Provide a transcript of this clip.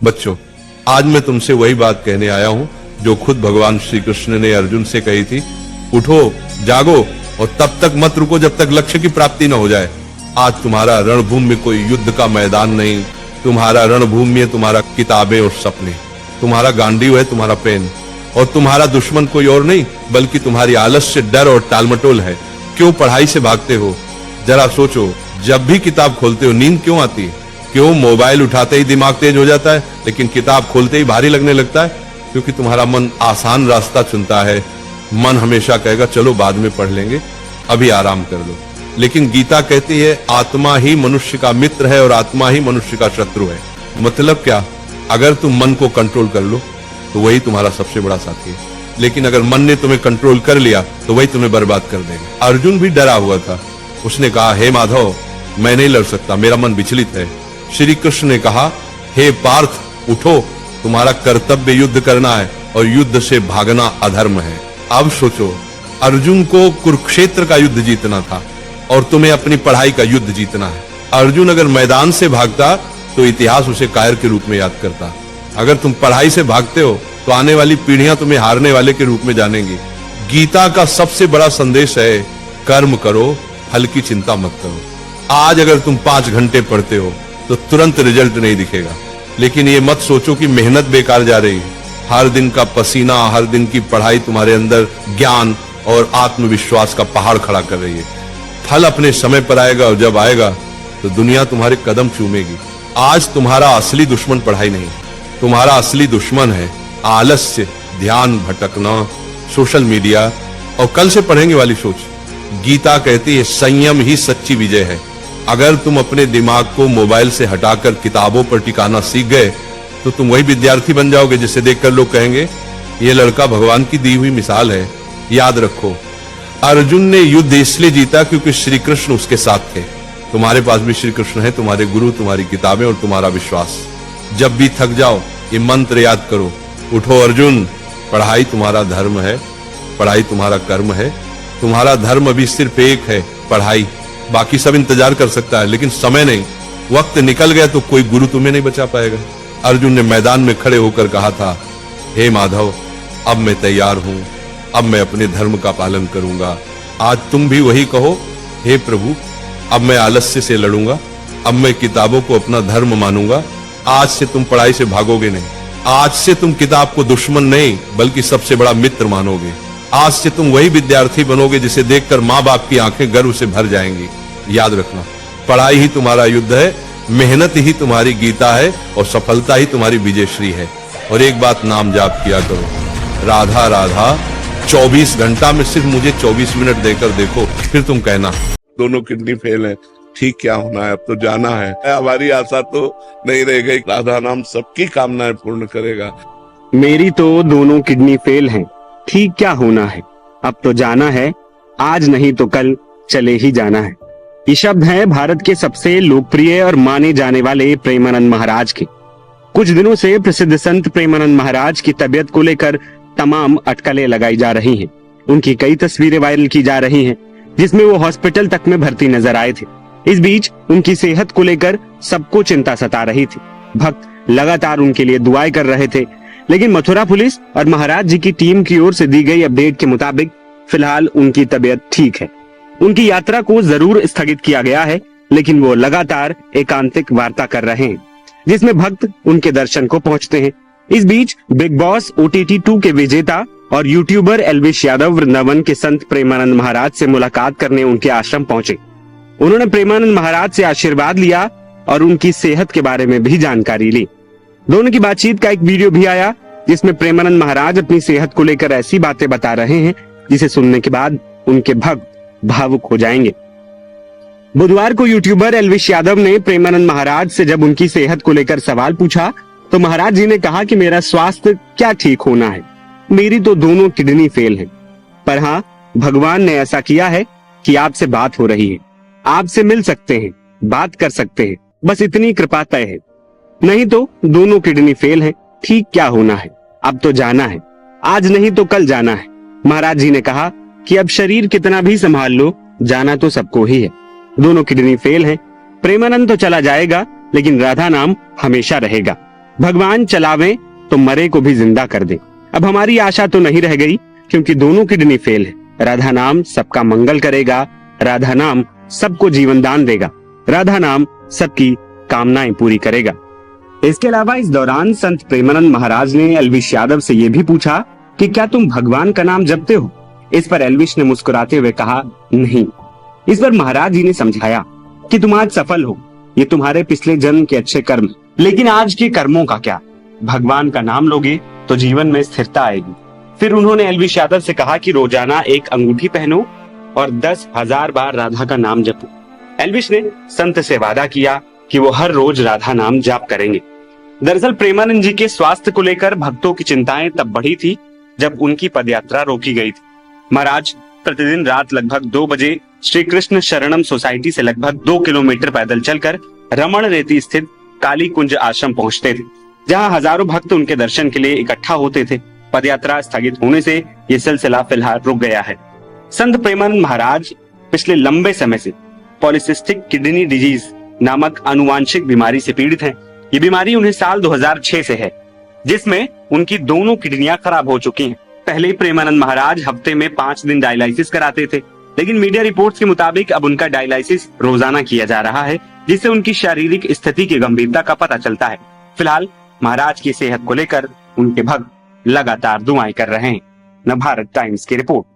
बच्चों, आज मैं तुमसे वही बात कहने आया हूं जो खुद भगवान श्री कृष्ण ने अर्जुन से कही थी। उठो, जागो और तब तक मत रुको जब तक लक्ष्य की प्राप्ति न हो जाए। आज तुम्हारा रणभूमि में कोई युद्ध का मैदान नहीं, तुम्हारा रणभूमि है तुम्हारा किताबें और सपने, तुम्हारा गांडीव है तुम्हारा पेन, और तुम्हारा दुश्मन कोई और नहीं बल्कि तुम्हारी आलस्य, डर और टालमटोल है। क्यों पढ़ाई से भागते हो? जरा सोचो, जब भी किताब खोलते हो नींद क्यों आती है? क्यों मोबाइल उठाते ही दिमाग तेज हो जाता है लेकिन किताब खोलते ही भारी लगने लगता है? क्योंकि तुम्हारा मन आसान रास्ता चुनता है। मन हमेशा कहेगा चलो बाद में पढ़ लेंगे, अभी आराम कर लो। लेकिन गीता कहती है आत्मा ही मनुष्य का मित्र है और आत्मा ही मनुष्य का शत्रु है। मतलब क्या? अगर तुम मन को कंट्रोल कर लो तो वही तुम्हारा सबसे बड़ा साथी है, लेकिन अगर मन ने तुम्हें कंट्रोल कर लिया तो वही तुम्हें बर्बाद कर देगा। अर्जुन भी डरा हुआ था। उसने कहा, हे माधव, मैं नहीं लड़ सकता, मेरा मन विचलित है। श्री कृष्ण ने कहा, हे पार्थ, उठो, तुम्हारा कर्तव्य युद्ध करना है और युद्ध से भागना अधर्म है। अब सोचो, अर्जुन को कुरुक्षेत्र का युद्ध जीतना था और तुम्हें अपनी पढ़ाई का युद्ध जीतना है। अर्जुन अगर मैदान से भागता तो इतिहास उसे कायर के रूप में याद करता। अगर तुम पढ़ाई से भागते हो तो आने वाली पीढ़ियां तुम्हें हारने वाले के रूप में जानेंगी। गीता का सबसे बड़ा संदेश है, कर्म करो, फल की चिंता मत करो। आज अगर तुम 5 घंटे पढ़ते हो तो तुरंत रिजल्ट नहीं दिखेगा, लेकिन ये मत सोचो कि मेहनत बेकार जा रही है। हर दिन का पसीना, हर दिन की पढ़ाई तुम्हारे अंदर ज्ञान और आत्मविश्वास का पहाड़ खड़ा कर रही है। फल अपने समय पर आएगा और जब आएगा तो दुनिया तुम्हारे कदम चूमेगी। आज तुम्हारा असली दुश्मन पढ़ाई नहीं, तुम्हारा असली दुश्मन है आलस्य, ध्यान भटकना, सोशल मीडिया और कल से पढ़ेंगे वाली सोच। गीता कहती है संयम ही सच्ची विजय है। अगर तुम अपने दिमाग को मोबाइल से हटाकर किताबों पर टिकाना सीख गए तो तुम वही विद्यार्थी बन जाओगे जिसे देखकर लोग कहेंगे ये लड़का भगवान की दी हुई मिसाल है। याद रखो, अर्जुन ने युद्ध इसलिए जीता क्योंकि श्री कृष्ण उसके साथ थे। तुम्हारे पास भी श्री कृष्ण है, तुम्हारे गुरु, तुम्हारी किताबें और तुम्हारा विश्वास। जब भी थक जाओ ये मंत्र याद करो, उठो अर्जुन, पढ़ाई तुम्हारा धर्म है, पढ़ाई तुम्हारा कर्म है। तुम्हारा धर्म अभी सिर्फ एक है, पढ़ाई। बाकी सब इंतजार कर सकता है लेकिन समय नहीं। वक्त निकल गया तो कोई गुरु तुम्हें नहीं बचा पाएगा। अर्जुन ने मैदान में खड़े होकर कहा था, हे माधव, अब मैं तैयार हूं, अब मैं अपने धर्म का पालन करूंगा। आज तुम भी वही कहो, हे प्रभु, अब मैं आलस्य से लड़ूंगा, अब मैं किताबों को अपना धर्म मानूंगा। आज से तुम पढ़ाई से भागोगे नहीं, आज से तुम किताब को दुश्मन नहीं बल्कि सबसे बड़ा मित्र मानोगे। आज से तुम वही विद्यार्थी बनोगे जिसे देखकर माँ बाप की आंखें गर्व से भर जाएंगी। याद रखना, पढ़ाई ही तुम्हारा युद्ध है, मेहनत ही तुम्हारी गीता है और सफलता ही तुम्हारी विजयश्री है। और एक बात नाम जाप किया करो, राधा राधा। 24 घंटा में सिर्फ मुझे 24 मिनट देकर देखो, फिर तुम कहना दोनों किडनी फेल है, ठीक क्या होना है, अब तो जाना है। हमारी आशा तो नहीं रह गई, राधा नाम सबकी कामनाएं पूर्ण करेगा। मेरी तो दोनों किडनी फेल हैं, ठीक क्या होना है, अब तो जाना है, आज नहीं तो कल चले ही जाना है। ये शब्द है भारत के सबसे लोकप्रिय और माने जाने वाले प्रेमानंद महाराज के। कुछ दिनों से प्रसिद्ध संत प्रेमानंद महाराज की तबीयत को लेकर तमाम अटकलें लगाई जा रही हैं। उनकी कई तस्वीरें वायरल की जा रही हैं जिसमें वो हॉस्पिटल तक में भर्ती नजर आए थे। इस बीच उनकी सेहत को लेकर सबको चिंता सता रही थी। भक्त लगातार उनके लिए दुआएं कर रहे थे, लेकिन मथुरा पुलिस और महाराज जी की टीम की ओर से दी गई अपडेट के मुताबिक फिलहाल उनकी तबीयत ठीक है। उनकी यात्रा को जरूर स्थगित किया गया है, लेकिन वो लगातार एकांतिक वार्ता कर रहे हैं जिसमें भक्त उनके दर्शन को पहुंचते हैं। इस बीच बिग बॉस OTT 2 के विजेता और यूट्यूबर एल्विश यादव वृंदावन के संत प्रेमानंद महाराज से मुलाकात करने उनके आश्रम पहुंचे। उन्होंने प्रेमानंद महाराज से आशीर्वाद लिया और उनकी सेहत के बारे में भी जानकारी ली। दोनों की बातचीत का एक वीडियो भी आया जिसमें प्रेमानंद महाराज अपनी सेहत को लेकर ऐसी बातें बता रहे हैं जिसे सुनने के बाद उनके भक्त भावुक हो जाएंगे। बुधवार को यूट्यूबर एल्विश यादव ने प्रेमानंद महाराज से जब उनकी सेहत को लेकर सवाल पूछा तो महाराज जी ने कहा कि मेरा स्वास्थ्य क्या ठीक होना है, मेरी तो दोनों किडनी फेल है, पर हाँ, भगवान ने ऐसा किया है कि आपसे बात हो रही है, आपसे मिल सकते हैं, बात कर सकते हैं, बस इतनी कृपा तय है। नहीं तो दोनों किडनी फेल है, ठीक क्या होना है, अब तो जाना है, आज नहीं तो कल जाना है। महाराज जी ने कहा कि अब शरीर कितना भी संभाल लो, जाना तो सबको ही है। दोनों किडनी फेल है, प्रेमानंद तो चला जाएगा लेकिन राधा नाम हमेशा रहेगा। भगवान चलावे तो मरे को भी जिंदा कर दे। अब हमारी आशा तो नहीं रह गई, क्योंकि दोनों किडनी फेल है। राधा नाम सबका मंगल करेगा, राधा नाम सबको जीवन दान देगा, राधा नाम सबकी कामनाएं पूरी करेगा। इसके अलावा इस दौरान संत प्रेमानंद महाराज ने एल्विश यादव से यह भी पूछा कि क्या तुम भगवान का नाम जपते हो? इस पर एल्विश ने मुस्कुराते हुए कहा, नहीं। इस पर महाराज जी ने समझाया कि तुम आज सफल हो, ये तुम्हारे पिछले जन्म के अच्छे कर्म, लेकिन आज के कर्मों का क्या? भगवान का नाम लोगे तो जीवन में स्थिरता आएगी। फिर उन्होंने एल्विश यादव से कहा कि रोजाना एक अंगूठी पहनो और 10,000 बार राधा का नाम जपो। एल्विश ने संत से वादा किया कि वो हर रोज राधा नाम जाप करेंगे। दरअसल प्रेमानंद जी के स्वास्थ्य को लेकर भक्तों की चिंताएं तब बढ़ी थी जब उनकी पदयात्रा रोकी गई थी। महाराज प्रतिदिन रात लगभग 2 बजे श्री कृष्ण शरणम सोसाइटी से लगभग 2 किलोमीटर पैदल चलकर रमण रेती स्थित काली कुंज आश्रम पहुंचते थे, जहां हजारों भक्त उनके दर्शन के लिए इकट्ठा होते थे। पदयात्रा स्थगित होने से यह सिलसिला फिलहाल रुक गया है। संत प्रेमानंद महाराज पिछले लंबे समय से पॉलिसिस्टिक किडनी डिजीज नामक आनुवांशिक बीमारी से पीड़ित हैं। ये बीमारी उन्हें साल 2006 से है, जिसमें उनकी दोनों किडनियां खराब हो चुकी हैं। पहले प्रेमानंद महाराज हफ्ते में 5 दिन डायलिसिस कराते थे, लेकिन मीडिया रिपोर्ट्स के मुताबिक अब उनका डायलिसिस रोजाना किया जा रहा है, जिससे उनकी शारीरिक स्थिति की गंभीरता का पता चलता है। फिलहाल महाराज की सेहत को लेकर उनके भक्त लगातार दुआएं कर रहे हैं। नवभारत टाइम्स की रिपोर्ट।